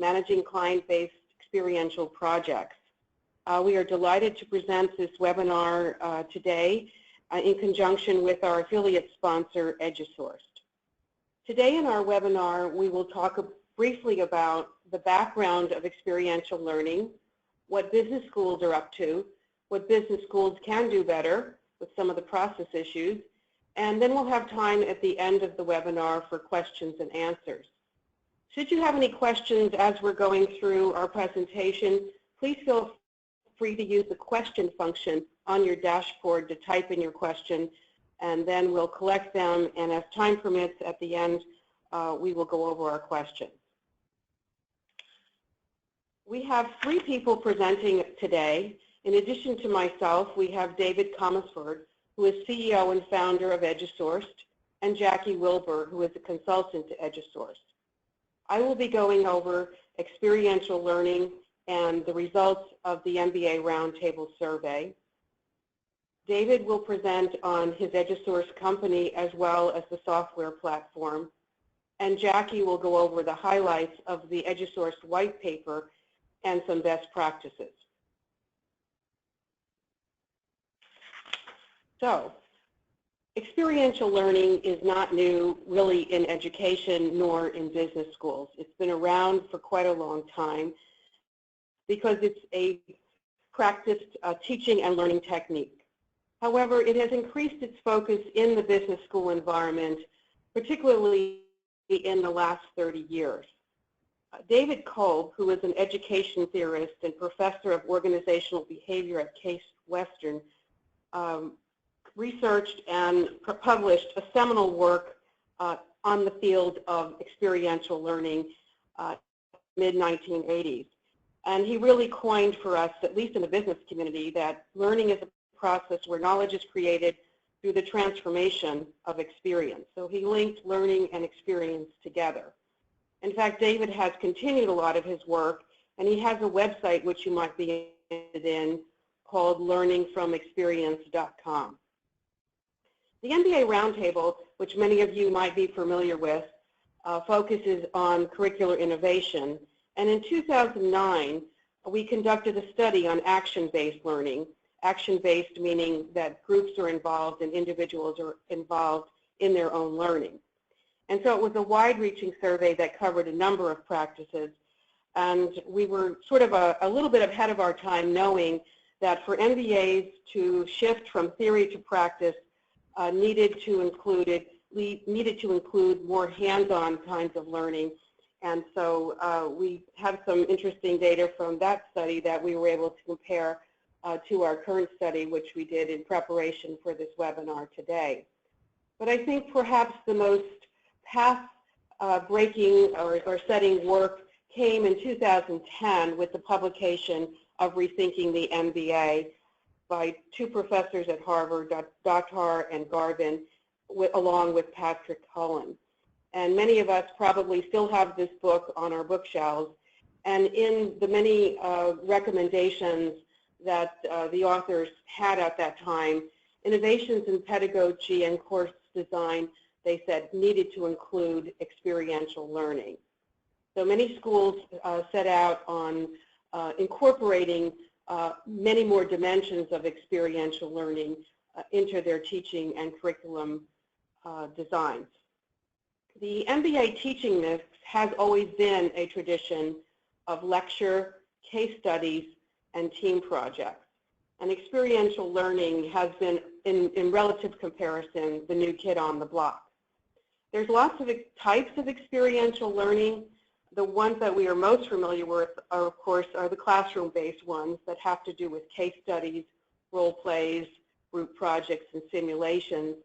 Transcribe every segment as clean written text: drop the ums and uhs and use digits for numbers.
Managing Client-based Experiential Projects. We are delighted to present this webinar today in conjunction with our affiliate sponsor, EduSourced. Today in our webinar, we will talk briefly about the background of experiential learning, what business schools are up to, what business schools can do better with some of the process issues, and then we'll have time at the end of the webinar for questions and answers. Should you have any questions as we're going through our presentation, please feel free to use the question function on your dashboard to type in your question, and then we'll collect them, and as time permits at the end, we will go over our questions. We have 3 people presenting today. In addition to myself, we have David Comisford, who is CEO and founder of EduSourced, and Jackie Wilbur, who is a consultant to EduSourced. I will be going over experiential learning and the results of the MBA Roundtable survey. David will present on his EduSourced company as well as the software platform, and Jackie will go over the highlights of the EduSourced white paper and some best practices. So, experiential learning is not new really in education nor in business schools. It's been around for quite a long time because it's a practiced teaching and learning technique. However, it has increased its focus in the business school environment, particularly in the last 30 years. David Kolb, who is an education theorist and professor of organizational behavior at Case Western, researched and published a seminal work on the field of experiential learning mid-1980s. And he really coined for us, at least in the business community, that learning is a process where knowledge is created through the transformation of experience. So he linked learning and experience together. In fact, David has continued a lot of his work, and he has a website which you might be interested in called learningfromexperience.com. The MBA Roundtable, which many of you might be familiar with, focuses on curricular innovation. And in 2009, we conducted a study on action-based learning. Action-based meaning that groups are involved and individuals are involved in their own learning. And so it was a wide-reaching survey that covered a number of practices, and we were sort of a little bit ahead of our time, knowing that for MBAs to shift from theory to practice needed to include more hands-on kinds of learning. And so we have some interesting data from that study that we were able to compare to our current study, which we did in preparation for this webinar today. But I think perhaps the most path-breaking or setting work came in 2010 with the publication of Rethinking the MBA by 2 professors at Harvard, Datar and Garvin, along with Patrick Cullen. And many of us probably still have this book on our bookshelves. And in the many recommendations that the authors had at that time, innovations in pedagogy and course design, they said, needed to include experiential learning. So many schools set out on incorporating many more dimensions of experiential learning into their teaching and curriculum designs. The MBA teaching mix has always been a tradition of lecture, case studies, and team projects. And experiential learning has been, in relative comparison, the new kid on the block. There's lots of types of experiential learning. The ones that we are most familiar with, are, of course, are the classroom-based ones that have to do with case studies, role plays, group projects, and simulations.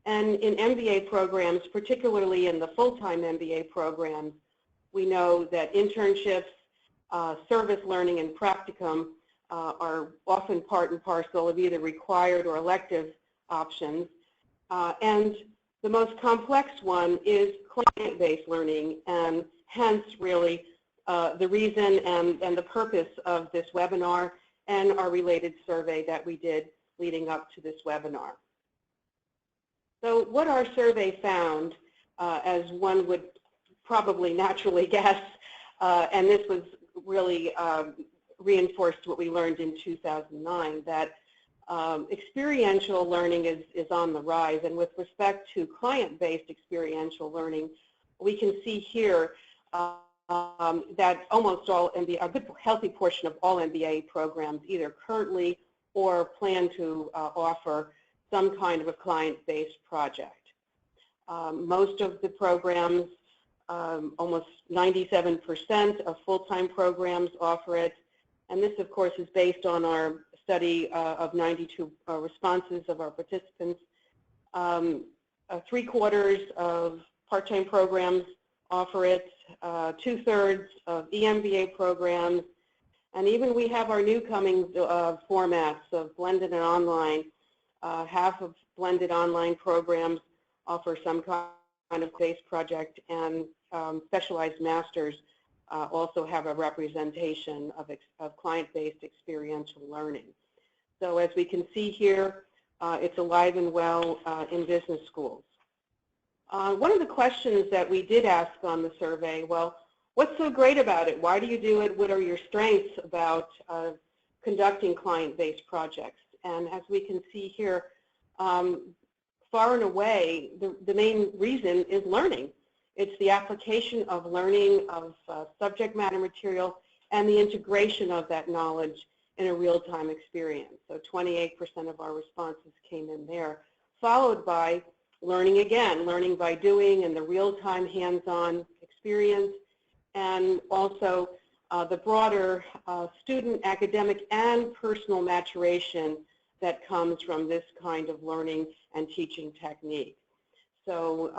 And in MBA programs, particularly in the full-time MBA programs, we know that internships, service learning, and practicum are often part and parcel of either required or elective options. And the most complex one is client-based learning, and hence really the reason and the purpose of this webinar and our related survey that we did leading up to this webinar. So what our survey found, as one would probably naturally guess, and this was really reinforced what we learned in 2009, that experiential learning is on the rise. And with respect to client-based experiential learning, we can see here that almost all MBA, a good healthy portion of all MBA programs either currently or plan to offer some kind of a client-based project. Most of the programs, almost 97% of full-time programs offer it, and this of course is based on our study of 92 responses of our participants. 3/4 of part-time programs offer it, 2/3 of EMBA programs, and even we have our new coming formats of blended and online. Half of blended online programs offer some kind of base project, and specialized masters also have a representation of client-based experiential learning. So as we can see here, it's alive and well in business schools. One of the questions that we did ask on the survey, well, what's so great about it? Why do you do it? What are your strengths about conducting client-based projects? And as we can see here, far and away, the main reason is learning. It's the application of learning of subject matter material and the integration of that knowledge in a real-time experience. So 28% of our responses came in there, followed by learning again, learning by doing and the real-time hands-on experience, and also the broader student, academic, and personal maturation that comes from this kind of learning and teaching technique. So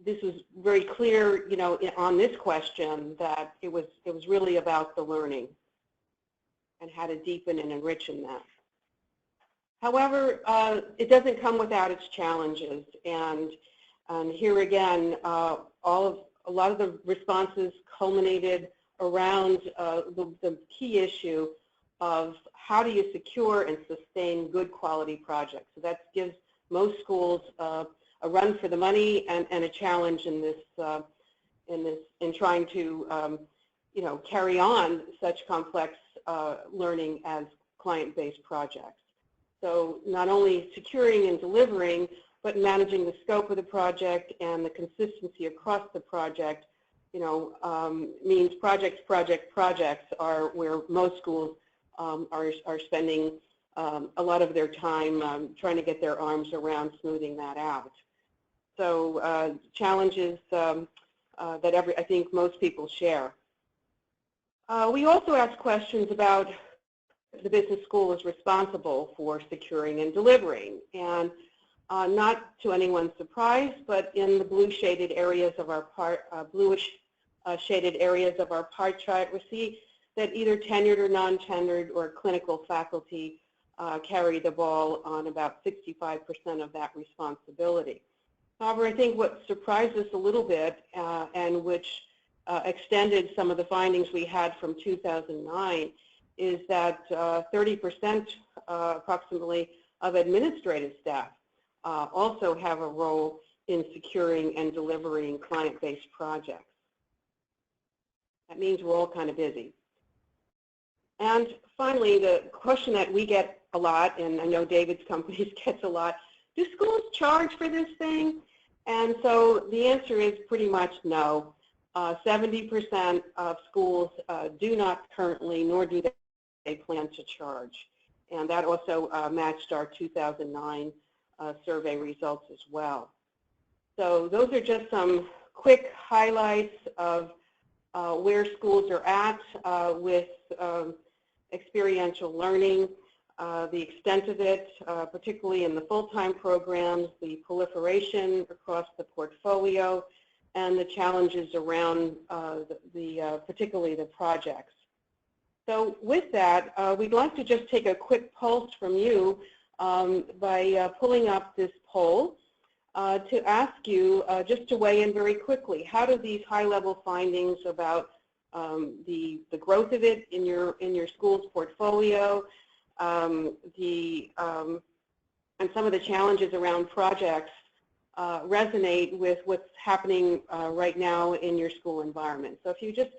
this was very clear, you know, on this question that it was really about the learning and how to deepen and enrich in that. However, it doesn't come without its challenges, and here again, a lot of the responses culminated around the key issue of how do you secure and sustain good quality projects. So that gives most schools a run for the money and a challenge in trying to you know, carry on such complex learning as client-based projects. So not only securing and delivering, but managing the scope of the project and the consistency across the project, you know, means projects are where most schools are spending a lot of their time trying to get their arms around smoothing that out. So challenges that I think most people share. We also asked questions about the business school is responsible for securing and delivering, and not to anyone's surprise, but in the blue shaded areas of our bluish shaded areas of our pie chart, we see that either tenured or non-tenured or clinical faculty carry the ball on about 65% of that responsibility. However, I think what surprised us a little bit and which extended some of the findings we had from 2009 is that 30% approximately of administrative staff also have a role in securing and delivering client-based projects. That means we're all kind of busy. And finally, the question that we get a lot, and I know David's companies gets a lot, do schools charge for this thing? And so the answer is pretty much no. 70% of schools do not currently, nor do they plan to charge. And that also matched our 2009 survey results as well. So those are just some quick highlights of where schools are at with experiential learning, the extent of it, particularly in the full-time programs, the proliferation across the portfolio, and the challenges around particularly the projects. So with that, we'd like to just take a quick pulse from you by pulling up this poll to ask you just to weigh in very quickly. How do these high-level findings about the growth of it in your school's portfolio, and some of the challenges around projects resonate with what's happening right now in your school environment. So if you just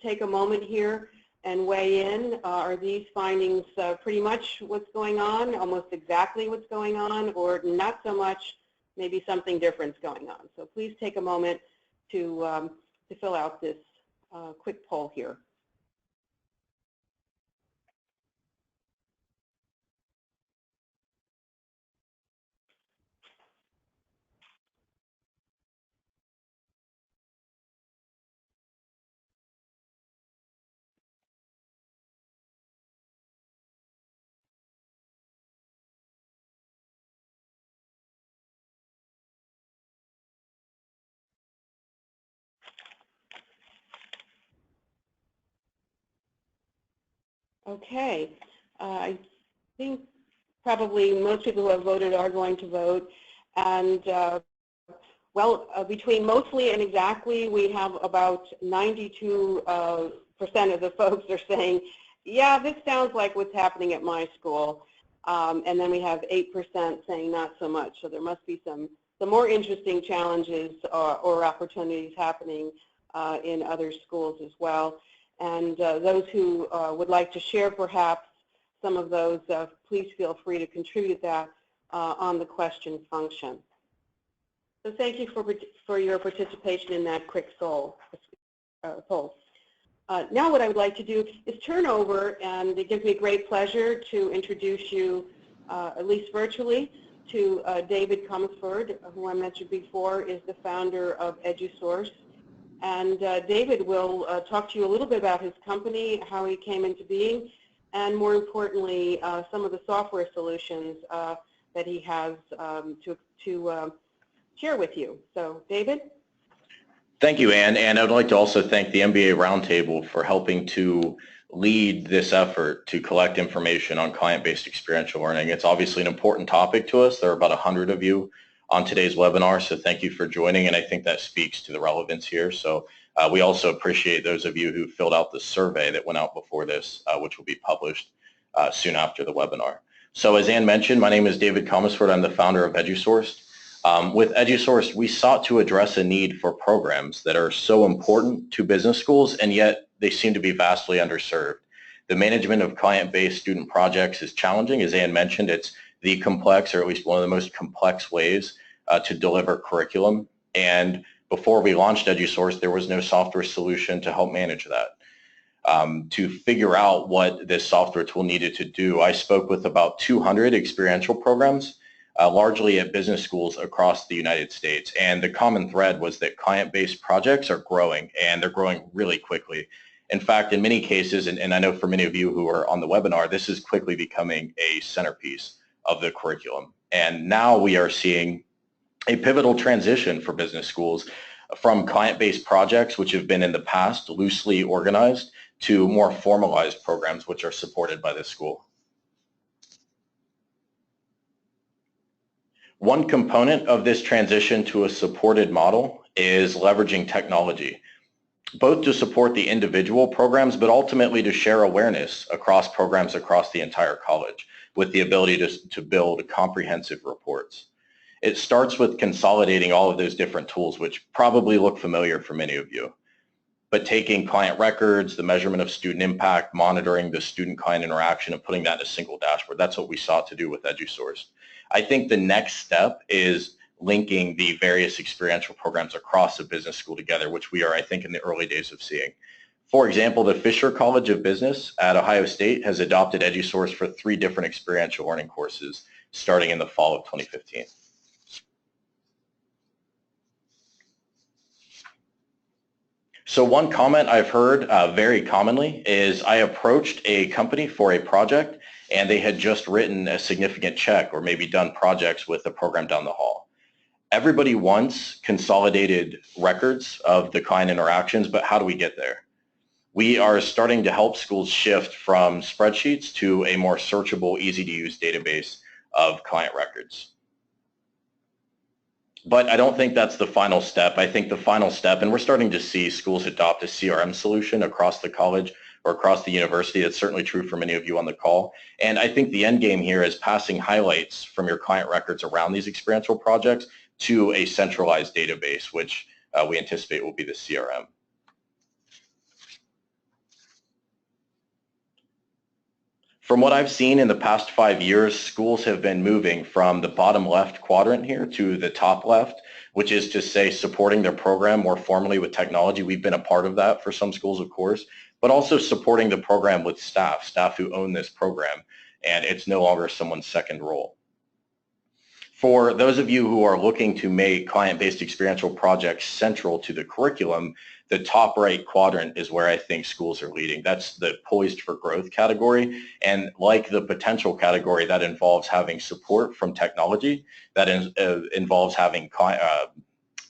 take a moment here and weigh in, are these findings pretty much what's going on, almost exactly what's going on, or not so much, maybe something different's going on? So please take a moment to fill out this quick poll here. Okay, I think probably most people who have voted are going to vote, and well, between mostly and exactly, we have about 92% of the folks are saying, yeah, this sounds like what's happening at my school, and then we have 8% saying not so much. So there must be some more interesting challenges or opportunities happening in other schools as well. And those who would like to share perhaps some of those, please feel free to contribute that on the question function. So thank you for your participation in that quick poll. Now what I would like to do is turn over, and it gives me great pleasure to introduce you, at least virtually, to David Comisford, who I mentioned before is the founder of EduSourced. And David will talk to you a little bit about his company, how he came into being, and more importantly, some of the software solutions that he has to share with you. So, David? Thank you, Anne. And I would like to also thank the MBA Roundtable for helping to lead this effort to collect information on client-based experiential learning. It's obviously an important topic to us. There are about 100 of you on today's webinar, so thank you for joining, and I think that speaks to the relevance here. So we also appreciate those of you who filled out the survey that went out before this, which will be published soon after the webinar. So as Anne mentioned, my name is David Comisford. I'm the founder of EduSourced. With EduSourced, we sought to address a need for programs that are so important to business schools, and yet they seem to be vastly underserved. The management of client-based student projects is challenging. As Anne mentioned, it's the complex, or at least one of the most complex ways to deliver curriculum. And before we launched EduSourced, there was no software solution to help manage that. To figure out what this software tool needed to do, I spoke with about 200 experiential programs, largely at business schools across the United States. And the common thread was that client-based projects are growing, and they're growing really quickly. In fact, in many cases, and I know for many of you who are on the webinar, this is quickly becoming a centerpiece of the curriculum. And now we are seeing a pivotal transition for business schools from client-based projects, which have been in the past loosely organized, to more formalized programs which are supported by the school. One component of this transition to a supported model is leveraging technology, both to support the individual programs, but ultimately to share awareness across programs across the entire college with the ability to build comprehensive reports. It starts with consolidating all of those different tools, which probably look familiar for many of you. But taking client records, the measurement of student impact, monitoring the student-client interaction, and putting that in a single dashboard, that's what we sought to do with EduSourced. I think the next step is linking the various experiential programs across a business school together, which we are, I think, in the early days of seeing. For example, the Fisher College of Business at Ohio State has adopted EduSourced for 3 different experiential learning courses starting in the fall of 2015. So one comment I've heard very commonly is I approached a company for a project and they had just written a significant check or maybe done projects with a program down the hall. Everybody wants consolidated records of the client interactions, but how do we get there? We are starting to help schools shift from spreadsheets to a more searchable, easy-to-use database of client records. But I don't think that's the final step. I think the final step, and we're starting to see schools adopt a CRM solution across the college or across the university. That's certainly true for many of you on the call. And I think the end game here is passing highlights from your client records around these experiential projects to a centralized database, which we anticipate will be the CRM. From what I've seen in the past 5 years, schools have been moving from the bottom left quadrant here to the top left, which is to say supporting their program more formally with technology. We've been a part of that for some schools, of course, but also supporting the program with staff who own this program, and it's no longer someone's second role. For those of you who are looking to make client-based experiential projects central to the curriculum, the top right quadrant is where I think schools are leading. That's the poised for growth category. And like the potential category, that involves having support from technology, that involves having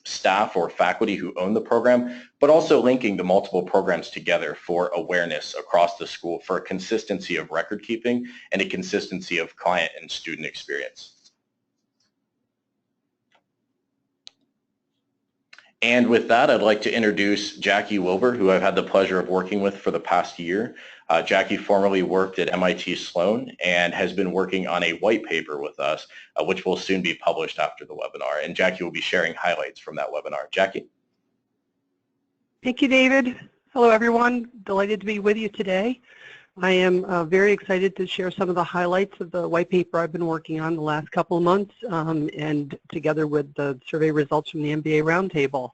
staff or faculty who own the program, but also linking the multiple programs together for awareness across the school for a consistency of record keeping and a consistency of client and student experience. And with that, I'd like to introduce Jackie Wilbur, who I've had the pleasure of working with for the past year. Jackie formerly worked at MIT Sloan and has been working on a white paper with us, which will soon be published after the webinar. And Jackie will be sharing highlights from that webinar. Jackie? Thank you, David. Hello, everyone. Delighted to be with you today. I am very excited to share some of the highlights of the white paper I've been working on the last couple of months, and together with the survey results from the MBA Roundtable.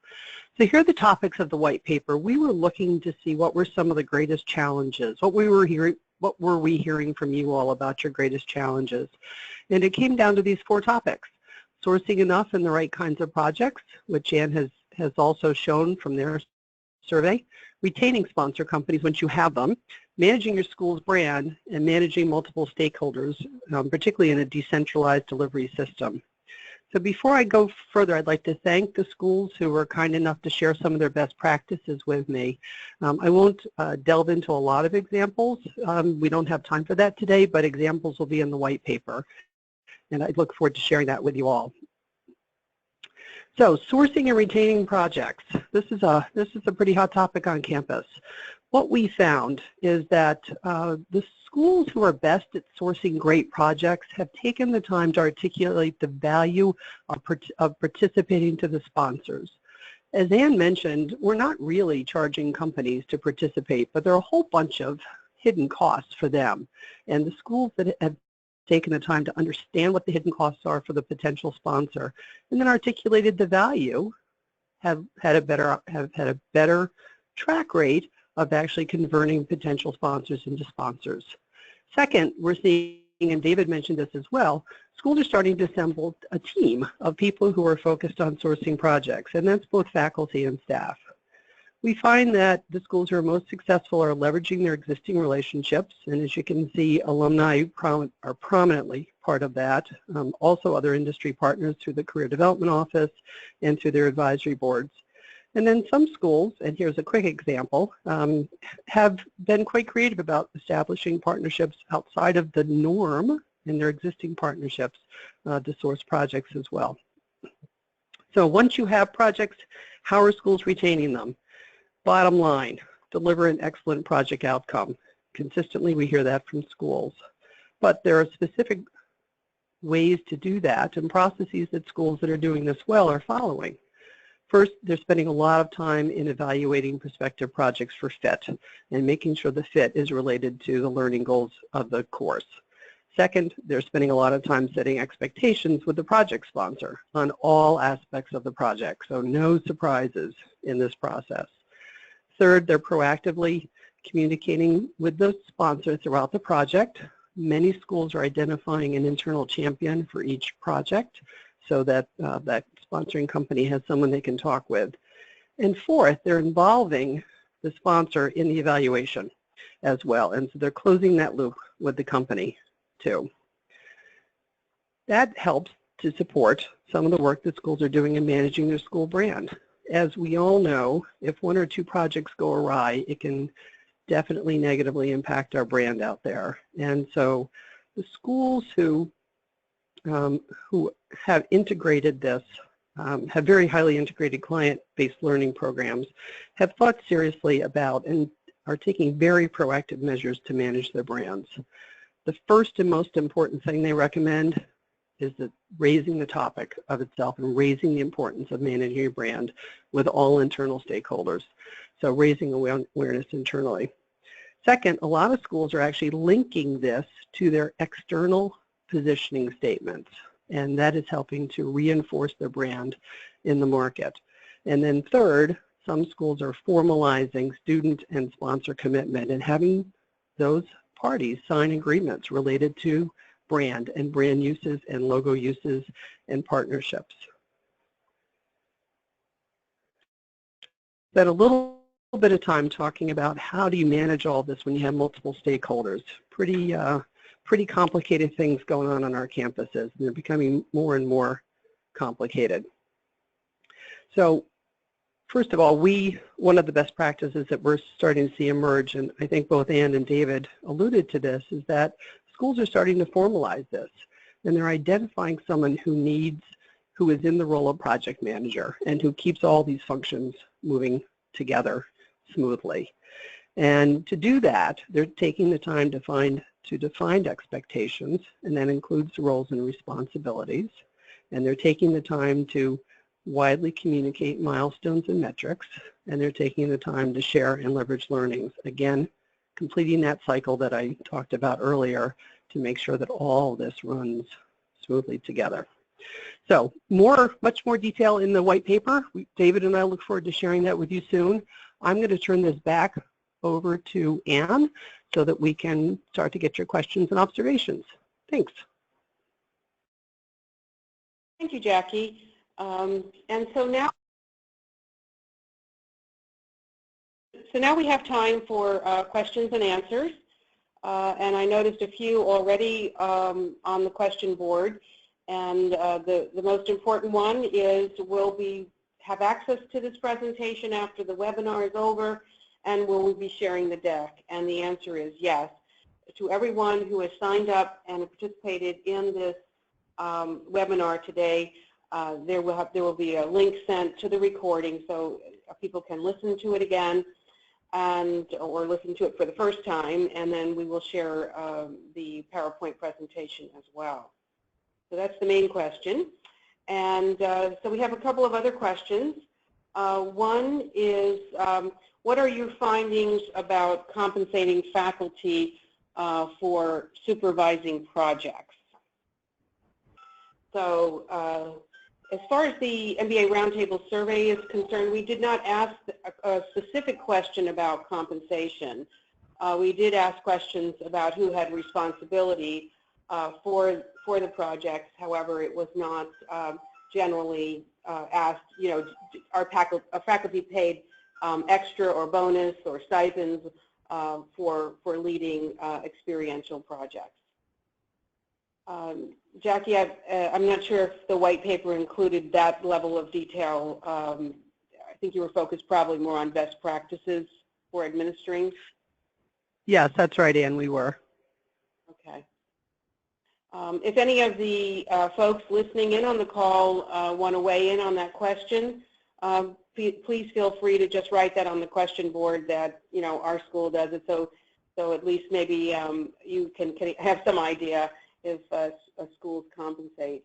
So here are the topics of the white paper. We were looking to see what were some of the greatest challenges, what were we hearing from you all about your greatest challenges. And it came down to these 4 topics: sourcing enough and the right kinds of projects, which Ann has also shown from their survey, retaining sponsor companies once you have them, managing your school's brand, and managing multiple stakeholders, particularly in a decentralized delivery system. So before I go further, I'd like to thank the schools who were kind enough to share some of their best practices with me. I won't delve into a lot of examples. We don't have time for that today, but examples will be in the white paper, and I look forward to sharing that with you all. So sourcing and retaining projects. This is a pretty hot topic on campus. What we found is that the schools who are best at sourcing great projects have taken the time to articulate the value of participating to the sponsors. As Ann mentioned, we're not really charging companies to participate, but there are a whole bunch of hidden costs for them. And the schools that have taken the time to understand what the hidden costs are for the potential sponsor and then articulated the value have had a better track rate of actually converting potential sponsors into sponsors. Second, we're seeing, and David mentioned this as well, schools are starting to assemble a team of people who are focused on sourcing projects, and that's both faculty and staff. We find that the schools who are most successful are leveraging their existing relationships, and as you can see, alumni are prominently part of that. Also other industry partners through the Career Development Office and through their advisory boards. And then some schools, and here's a quick example, have been quite creative about establishing partnerships outside of the norm in their existing partnerships to source projects as well. So once you have projects, how are schools retaining them? Bottom line, deliver an excellent project outcome. Consistently, we hear that from schools. But there are specific ways to do that, and processes that schools that are doing this well are following. First, they're spending a lot of time in evaluating prospective projects for fit and making sure the fit is related to the learning goals of the course. Second, they're spending a lot of time setting expectations with the project sponsor on all aspects of the project, so no surprises in this process. Third, they're proactively communicating with the sponsor throughout the project. Many schools are identifying an internal champion for each project so that that sponsoring company has someone they can talk with. And fourth, they're involving the sponsor in the evaluation as well, and so they're closing that loop with the company too. That helps to support some of the work that schools are doing in managing their school brand. As we all know, if 1 or 2 projects go awry, it can definitely negatively impact our brand out there. And so the schools who have integrated this, have very highly integrated client-based learning programs, have thought seriously about and are taking very proactive measures to manage their brands. The first and most important thing they recommend is that raising the topic of itself and raising the importance of managing your brand with all internal stakeholders. So raising awareness internally. Second, a lot of schools are actually linking this to their external positioning statements, and that is helping to reinforce their brand in the market. And then third, some schools are formalizing student and sponsor commitment and having those parties sign agreements related to brand and brand uses and logo uses and partnerships. Spent a little bit of time talking about how do you manage all this when you have multiple stakeholders. Pretty complicated things going on our campuses, and they're becoming more and more complicated. So first of all, one of the best practices that we're starting to see emerge, and I think both Ann and David alluded to this, is that schools are starting to formalize this, and they're identifying someone who is in the role of project manager and who keeps all these functions moving together smoothly. And to do that, they're taking the time to define expectations, and that includes roles and responsibilities, and they're taking the time to widely communicate milestones and metrics, and they're taking the time to share and leverage learnings. Again, completing that cycle that I talked about earlier to make sure that all this runs smoothly together. So much more detail in the white paper. David and I look forward to sharing that with you soon. I'm going to turn this back over to Ann so that we can start to get your questions and observations. Thanks. Thank you, Jackie. And so now we have time for questions and answers. And I noticed a few already on the question board. And the most important one is, will we have access to this presentation after the webinar is over, and will we be sharing the deck? And the answer is yes. To everyone who has signed up and participated in this webinar today, there will be a link sent to the recording so people can listen to it again or listen to it for the first time, and then we will share the PowerPoint presentation as well. So that's the main question. And so we have a couple of other questions. One is, what are your findings about compensating faculty for supervising projects? So as far as the MBA Roundtable survey is concerned, we did not ask a specific question about compensation. We did ask questions about who had responsibility for the projects. However, it was not generally asked, are faculty paid extra or bonus or stipends for leading experiential projects. Jackie, I'm not sure if the white paper included that level of detail. I think you were focused probably more on best practices for administering. Yes, that's right, Ann, we were. Okay. If any of the folks listening in on the call want to weigh in on that question, please feel free to just write that on the question board that, our school does it, so at least maybe you can have some idea if schools compensate.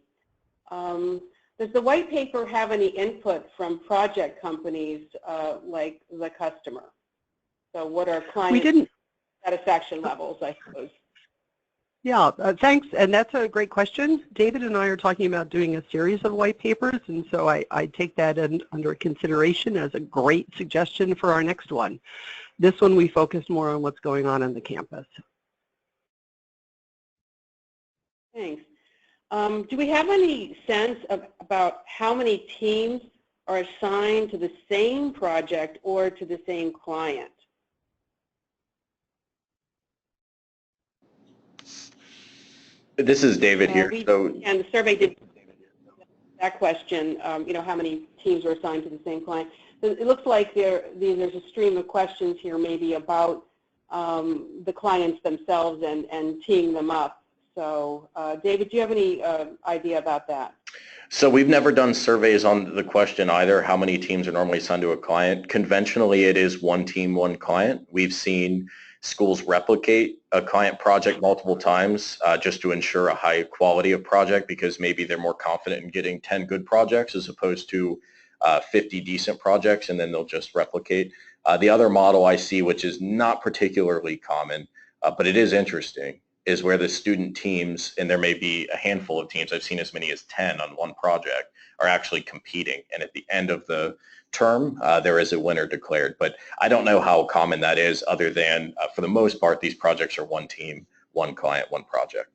Does the white paper have any input from project companies like the customer? So what are client satisfaction levels, I suppose? Yeah, thanks, and that's a great question. David and I are talking about doing a series of white papers, and so I take that under consideration as a great suggestion for our next one. This one we focus more on what's going on the campus. Thanks. Do we have any sense about how many teams are assigned to the same project or to the same client? This is David here. And the survey did that question, how many teams are assigned to the same client. So it looks like there's a stream of questions here maybe about the clients themselves and teeing them up. So David, do you have any idea about that? So we've never done surveys on the question either, how many teams are normally assigned to a client. Conventionally, it is one team, one client. We've seen schools replicate a client project multiple times just to ensure a high quality of project, because maybe they're more confident in getting 10 good projects as opposed to 50 decent projects, and then they'll just replicate. The other model I see, which is not particularly common, but it is interesting, is where the student teams, and there may be a handful of teams, I've seen as many as 10 on one project, are actually competing. And at the end of the term, there is a winner declared. But I don't know how common that is, other than, for the most part, these projects are one team, one client, one project.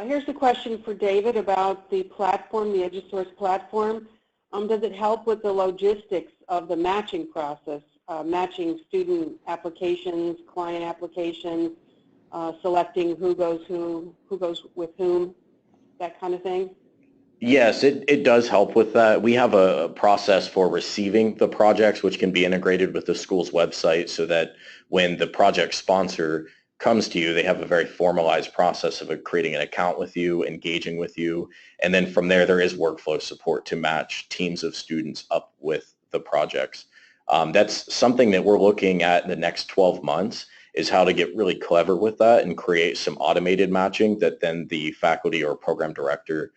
Here's a question for David about the platform, the EduSourced platform. Does it help with the logistics of the matching process, matching student applications, client applications, selecting who goes with whom, that kind of thing? Yes, it does help with that. We have a process for receiving the projects, which can be integrated with the school's website, so that when the project sponsor comes to you, they have a very formalized process of creating an account with you, engaging with you, and then from there is workflow support to match teams of students up with the projects. That's something that we're looking at in the next 12 months, is how to get really clever with that and create some automated matching that then the faculty or program director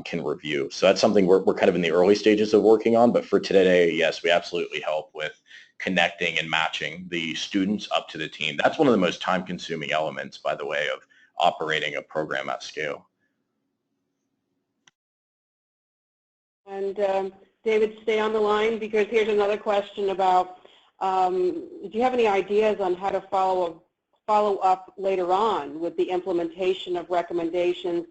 can review. So that's something we're kind of in the early stages of working on, but for today, yes, we absolutely help with connecting and matching the students up to the team. That's one of the most time-consuming elements, by the way, of operating a program at scale. And David, stay on the line, because here's another question about, do you have any ideas on how to follow up later on with the implementation of recommendations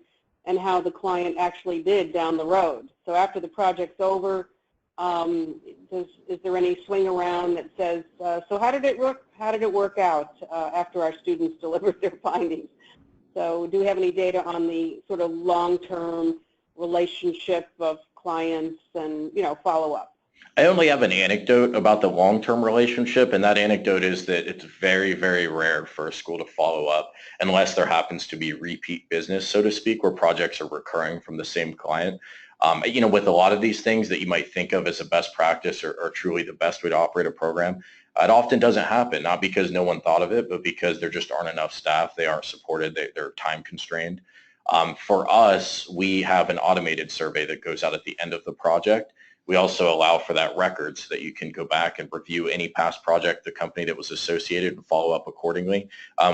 and how the client actually did down the road? So after the project's over, is there any swing around that says, so how did it work out after our students delivered their findings? So do we have any data on the sort of long-term relationship of clients and, follow-up? I only have an anecdote about the long-term relationship, and that anecdote is that it's very, very rare for a school to follow up unless there happens to be repeat business, so to speak, where projects are recurring from the same client. With a lot of these things that you might think of as a best practice or truly the best way to operate a program, it often doesn't happen, not because no one thought of it, but because there just aren't enough staff, they aren't supported, they're time constrained. For us, we have an automated survey that goes out at the end of the project. We also allow for that record so that you can go back and review any past project, the company that was associated, and follow up accordingly.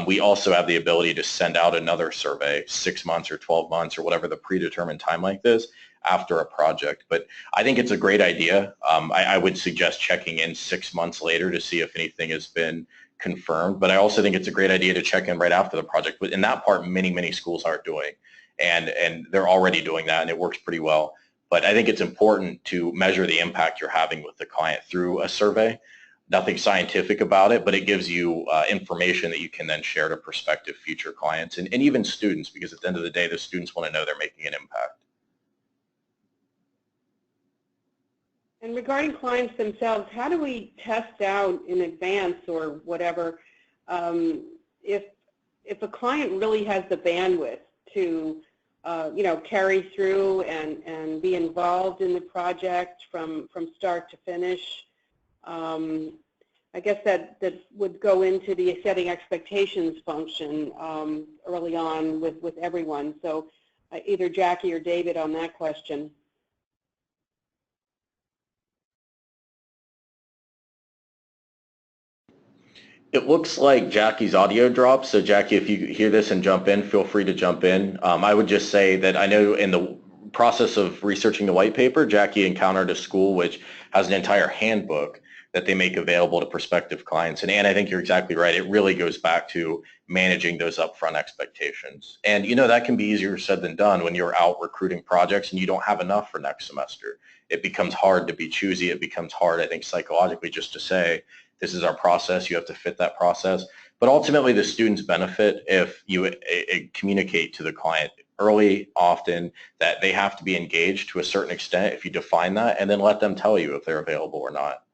We also have the ability to send out another survey 6 months or 12 months or whatever the predetermined time length is after a project. But I think it's a great idea. I would suggest checking in 6 months later to see if anything has been confirmed. But I also think it's a great idea to check in right after the project. But in that part, many schools are doing, and they're already doing that, and it works pretty well. But I think it's important to measure the impact you're having with the client through a survey. Nothing scientific about it, but it gives you information that you can then share to prospective future clients and even students, because at the end of the day, the students want to know they're making an impact. And regarding clients themselves, how do we test out in advance or whatever if a client really has the bandwidth to carry through and be involved in the project from start to finish? I guess that would go into the setting expectations function early on with everyone. So either Jackie or David on that question. It looks like Jackie's audio dropped. So Jackie, if you hear this and jump in, feel free to jump in. I would just say that I know in the process of researching the white paper, Jackie encountered a school which has an entire handbook that they make available to prospective clients. And Anne, I think you're exactly right. It really goes back to managing those upfront expectations. And that can be easier said than done when you're out recruiting projects and you don't have enough for next semester. It becomes hard to be choosy. It becomes hard, I think, psychologically just to say, this is our process, you have to fit that process. But ultimately, the students benefit if you communicate to the client early, often, that they have to be engaged to a certain extent if you define that, and then let them tell you if they're available or not.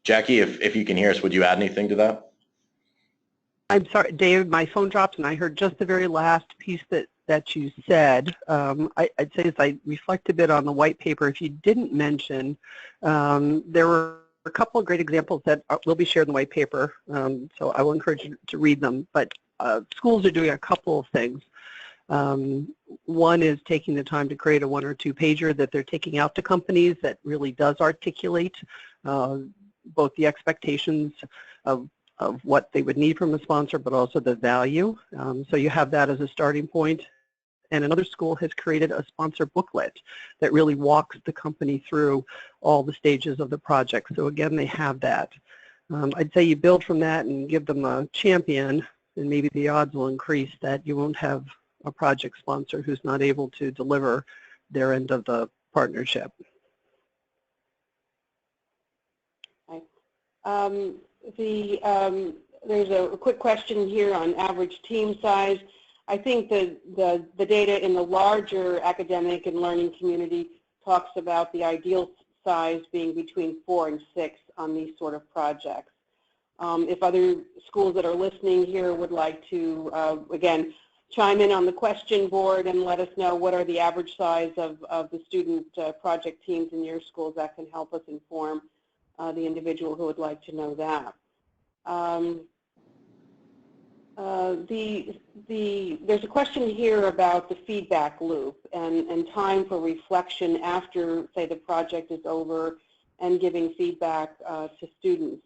Jackie, if you can hear us, would you add anything to that? I'm sorry, Dave, my phone dropped and I heard just the very last piece that that you said. I'd say as I reflect a bit on the white paper, if you didn't mention, there were a couple of great examples that will be shared in the white paper, so I will encourage you to read them. But schools are doing a couple of things. One is taking the time to create a 1 or 2 pager that they're taking out to companies that really does articulate both the expectations of what they would need from a sponsor, but also the value. So you have that as a starting point. And another school has created a sponsor booklet that really walks the company through all the stages of the project. So again, they have that. I'd say you build from that and give them a champion, and maybe the odds will increase that you won't have a project sponsor who's not able to deliver their end of the partnership. There's a quick question here on average team size. I think the data in the larger academic and learning community talks about the ideal size being between 4 and 6 on these sort of projects. If other schools that are listening here would like to, again, chime in on the question board and let us know what are the average size of the student project teams in your schools, that can help us inform the individual who would like to know that. There's a question here about the feedback loop and time for reflection after, say, the project is over and giving feedback to students.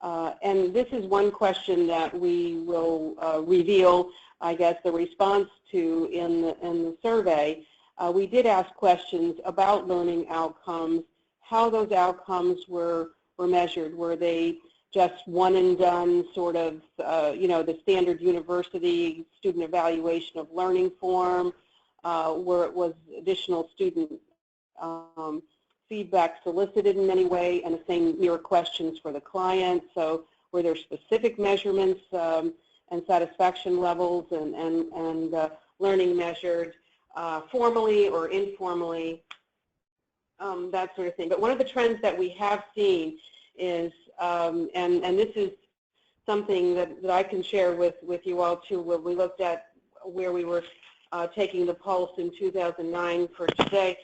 And this is one question that we will reveal, I guess, the response to in the survey. We did ask questions about learning outcomes, how those outcomes were measured. Were they just one and done, sort of, the standard university student evaluation of learning form, where it was additional student feedback solicited in any way, and the same mirror questions for the client. So were there specific measurements and satisfaction levels and learning measured formally or informally, that sort of thing. But one of the trends that we have seen is, and this is something that I can share with you all too, where we looked at where we were taking the pulse in 2009 for today,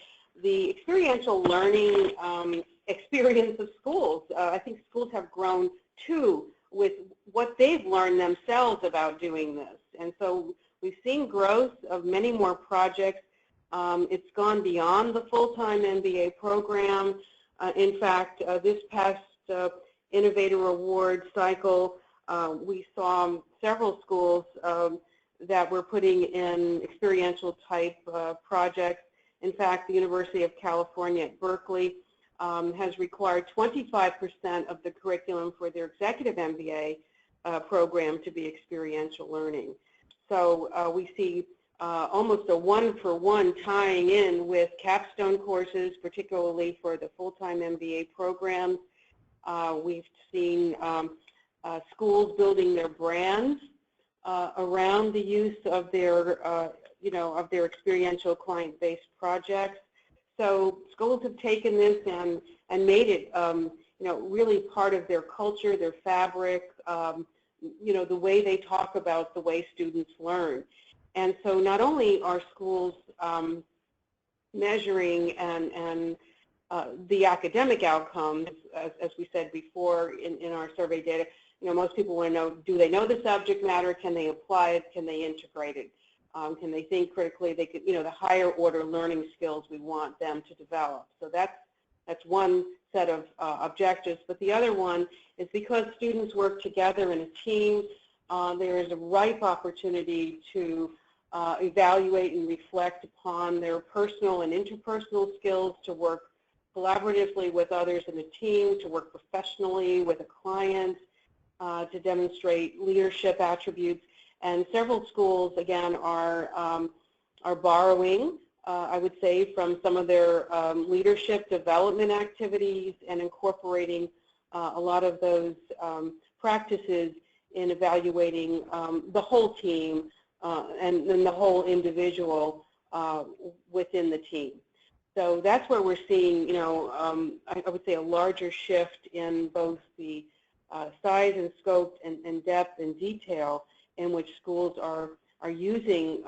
the experiential learning experience of schools. I think schools have grown too with what they've learned themselves about doing this. And so we've seen growth of many more projects. It's gone beyond the full-time MBA program. In fact, this past Innovator Award cycle, we saw several schools that were putting in experiential type projects. In fact, the University of California at Berkeley has required 25% of the curriculum for their executive MBA program to be experiential learning. So we see almost a one-for-one tying in with capstone courses, particularly for the full-time MBA programs. We've seen schools building their brands around the use of their, of their experiential client-based projects. So schools have taken this and made it, really part of their culture, their fabric, the way they talk about the way students learn. And so not only are schools measuring and the academic outcomes, as we said before in our survey data, most people want to know, do they know the subject matter? Can they apply it? Can they integrate it? Can they think critically? They could, the higher order learning skills we want them to develop. So that's one set of objectives. But the other one is because students work together in a team, there is a ripe opportunity to evaluate and reflect upon their personal and interpersonal skills, to work collaboratively with others in a team, to work professionally with a client, to demonstrate leadership attributes. And several schools, again, are borrowing, I would say, from some of their leadership development activities and incorporating a lot of those practices in evaluating the whole team and the whole individual within the team. So that's where we're seeing, I would say a larger shift in both the size and scope and depth and detail in which schools are using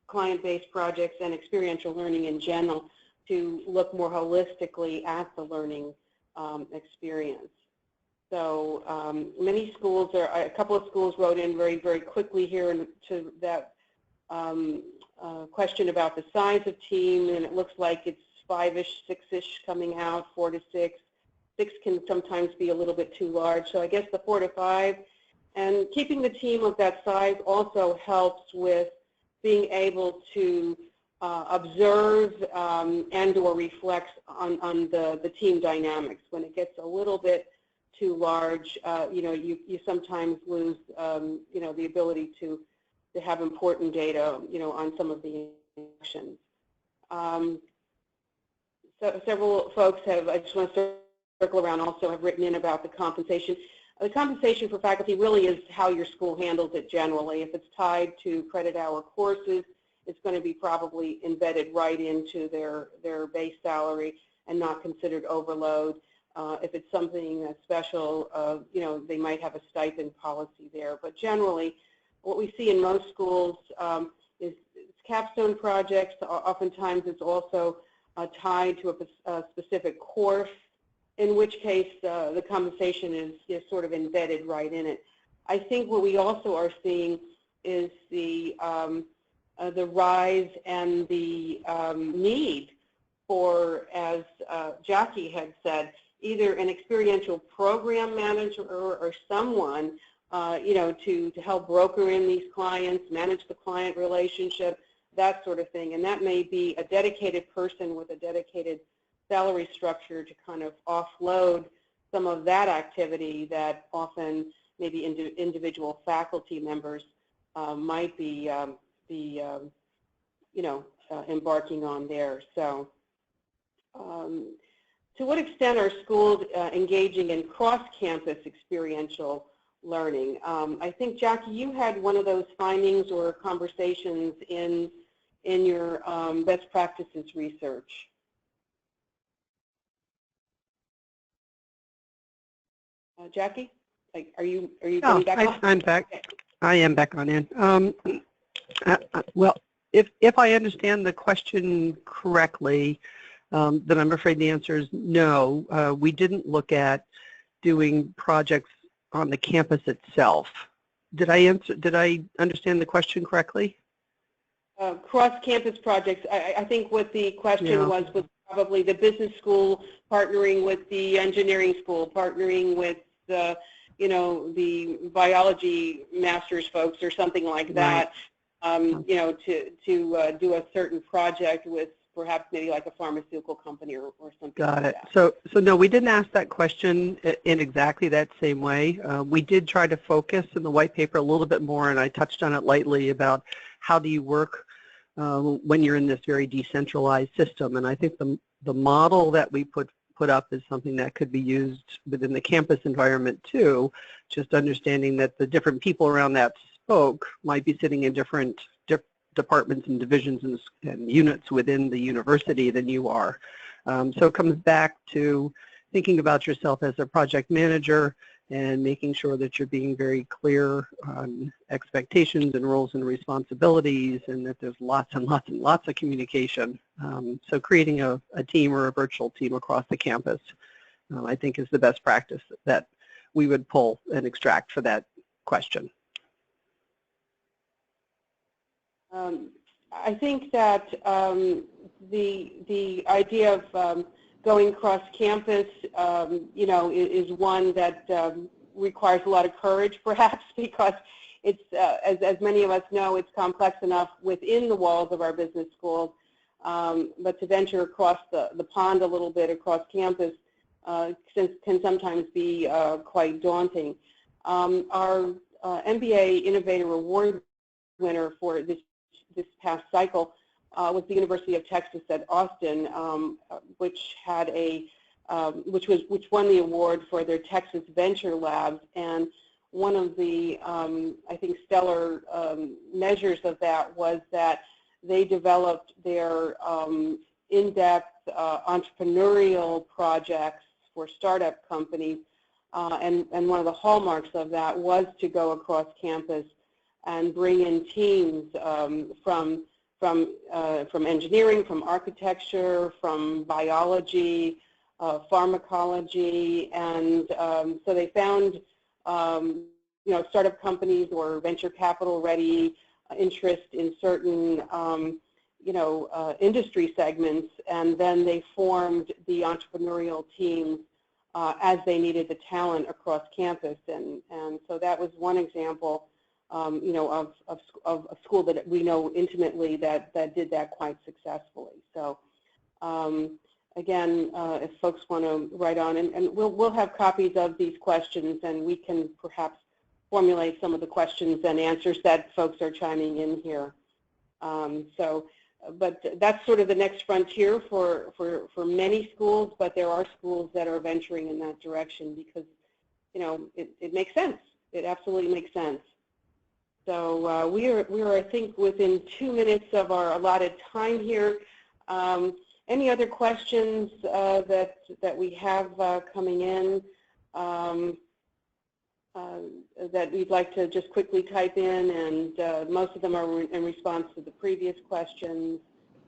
client-based projects and experiential learning in general to look more holistically at the learning experience. So many schools, a couple of schools wrote in very, very quickly here to that question about the size of team, and it looks like it's 5-ish, 6-ish coming out, 4 to 6. 6 can sometimes be a little bit too large, so I guess the 4 to 5. And keeping the team of that size also helps with being able to observe and or reflect on the team dynamics. When it gets a little bit too large, you sometimes lose, the ability to have important data, on some of the actions. So several folks have, I just want to circle around, also have written in about the compensation. The compensation for faculty really is how your school handles it generally. If it's tied to credit hour courses, it's going to be probably embedded right into their base salary and not considered overload. If it's something special, they might have a stipend policy there. But generally, what we see in most schools is capstone projects. Oftentimes, it's also tied to a specific course, in which case the compensation is sort of embedded right in it. I think what we also are seeing is the rise and the need for, as Jackie had said, either an experiential program manager or someone, to help broker in these clients, manage the client relationship, that sort of thing. And that may be a dedicated person with a dedicated salary structure to kind of offload some of that activity that often maybe individual faculty members might be embarking on there. So to what extent are schools engaging in cross-campus experiential learning? I think, Jackie, you had one of those findings or conversations in your best practices research. Jackie, are you coming back on? I'm back. Okay. I am back on in. Well, if I understand the question correctly, then I'm afraid the answer is no. We didn't look at doing projects on the campus itself. Did I understand the question correctly? Cross-campus projects. I think what the question was probably the business school partnering with the engineering school, partnering with the the biology master's folks or something like that. Right. To do a certain project with perhaps maybe like a pharmaceutical company or something. Got it. So no, we didn't ask that question in exactly that same way. We did try to focus in the white paper a little bit more, and I touched on it lightly about how do you work when you're in this very decentralized system. And I think the model that we put up is something that could be used within the campus environment too, just understanding that the different people around that spoke might be sitting in different departments and divisions and units within the university than you are. So it comes back to thinking about yourself as a project manager and making sure that you're being very clear on expectations and roles and responsibilities, and that there's lots and lots and lots of communication. So creating a team or a virtual team across the campus, I think, is the best practice that we would pull and extract for that question. I think that the idea of going cross-campus, is one that requires a lot of courage, perhaps, because it's, as many of us know, it's complex enough within the walls of our business schools, but to venture across the pond a little bit across campus can sometimes be quite daunting. Our MBA Innovator Award winner for this past cycle was the University of Texas at Austin, which had which won the award for their Texas Venture Labs. And one of the I think stellar measures of that was that they developed their in-depth entrepreneurial projects for startup companies, and one of the hallmarks of that was to go across campus and bring in teams from from engineering, from architecture, from biology, pharmacology, and so they found startup companies or venture capital ready interest in certain industry segments, and then they formed the entrepreneurial teams as they needed the talent across campus, and so that was one example of a school that we know intimately that did that quite successfully. So again, if folks want to write on, and we'll have copies of these questions, and we can perhaps formulate some of the questions and answers that folks are chiming in here. But that's sort of the next frontier for many schools, but there are schools that are venturing in that direction because, it makes sense. It absolutely makes sense. So we are, I think, within 2 minutes of our allotted time here. Any other questions that we have coming in that we'd like to just quickly type in, and most of them are in response to the previous questions.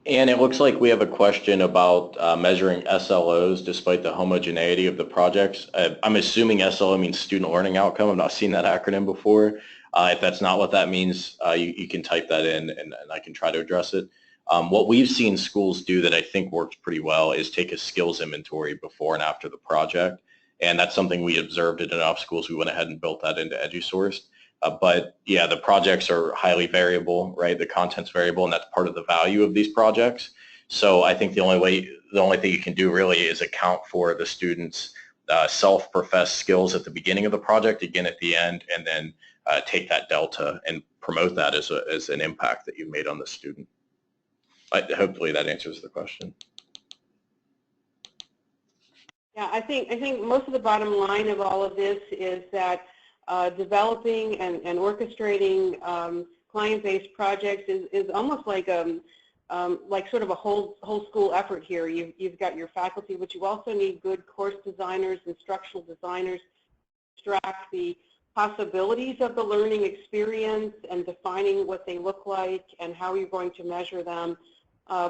And it looks like we have a question about measuring SLOs despite the homogeneity of the projects. I'm assuming SLO means student learning outcome. I've not seen that acronym before. If that's not what that means, you can type that in, and I can try to address it. What we've seen schools do that I think works pretty well is take a skills inventory before and after the project. And that's something we observed at enough schools. We went ahead and built that into EduSourced. But yeah, the projects are highly variable, right? The content's variable, and that's part of the value of these projects. So I think the only thing you can do really is account for the students' self-professed skills at the beginning of the project, again at the end, and then take that delta and promote that as an impact that you made on the student. Hopefully that answers the question. Yeah, I think most of the bottom line of all of this is that developing and orchestrating client-based projects is almost like sort of a whole school effort here. You've got your faculty, but you also need good course designers, instructional designers to extract the possibilities of the learning experience and defining what they look like and how you're going to measure them,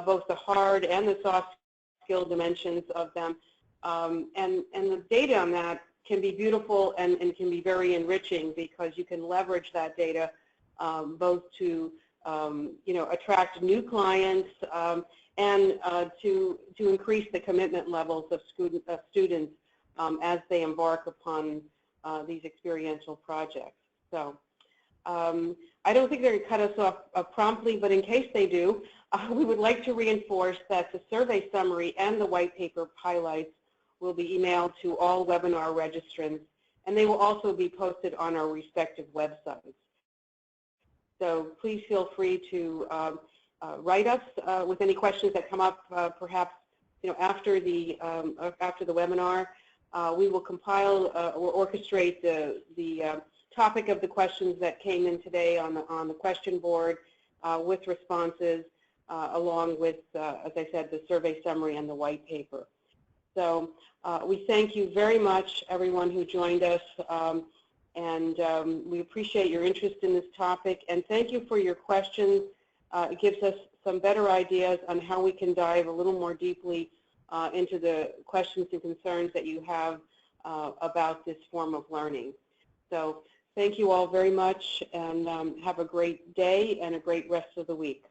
both the hard and the soft skill dimensions of them. And the data on that can be beautiful and can be very enriching because you can leverage that data both to attract new clients and to increase the commitment levels of students as they embark upon these experiential projects. So I don't think they're going to cut us off promptly, but in case they do, we would like to reinforce that the survey summary and the white paper highlights will be emailed to all webinar registrants, and they will also be posted on our respective websites. So please feel free to write us with any questions that come up, perhaps after the webinar. We will compile or orchestrate the topic of the questions that came in today on the question board with responses, along with, as I said, the survey summary and the white paper. So we thank you very much, everyone who joined us, and we appreciate your interest in this topic, and thank you for your questions. It gives us some better ideas on how we can dive a little more deeply into the questions and concerns that you have about this form of learning. So thank you all very much, and have a great day and a great rest of the week.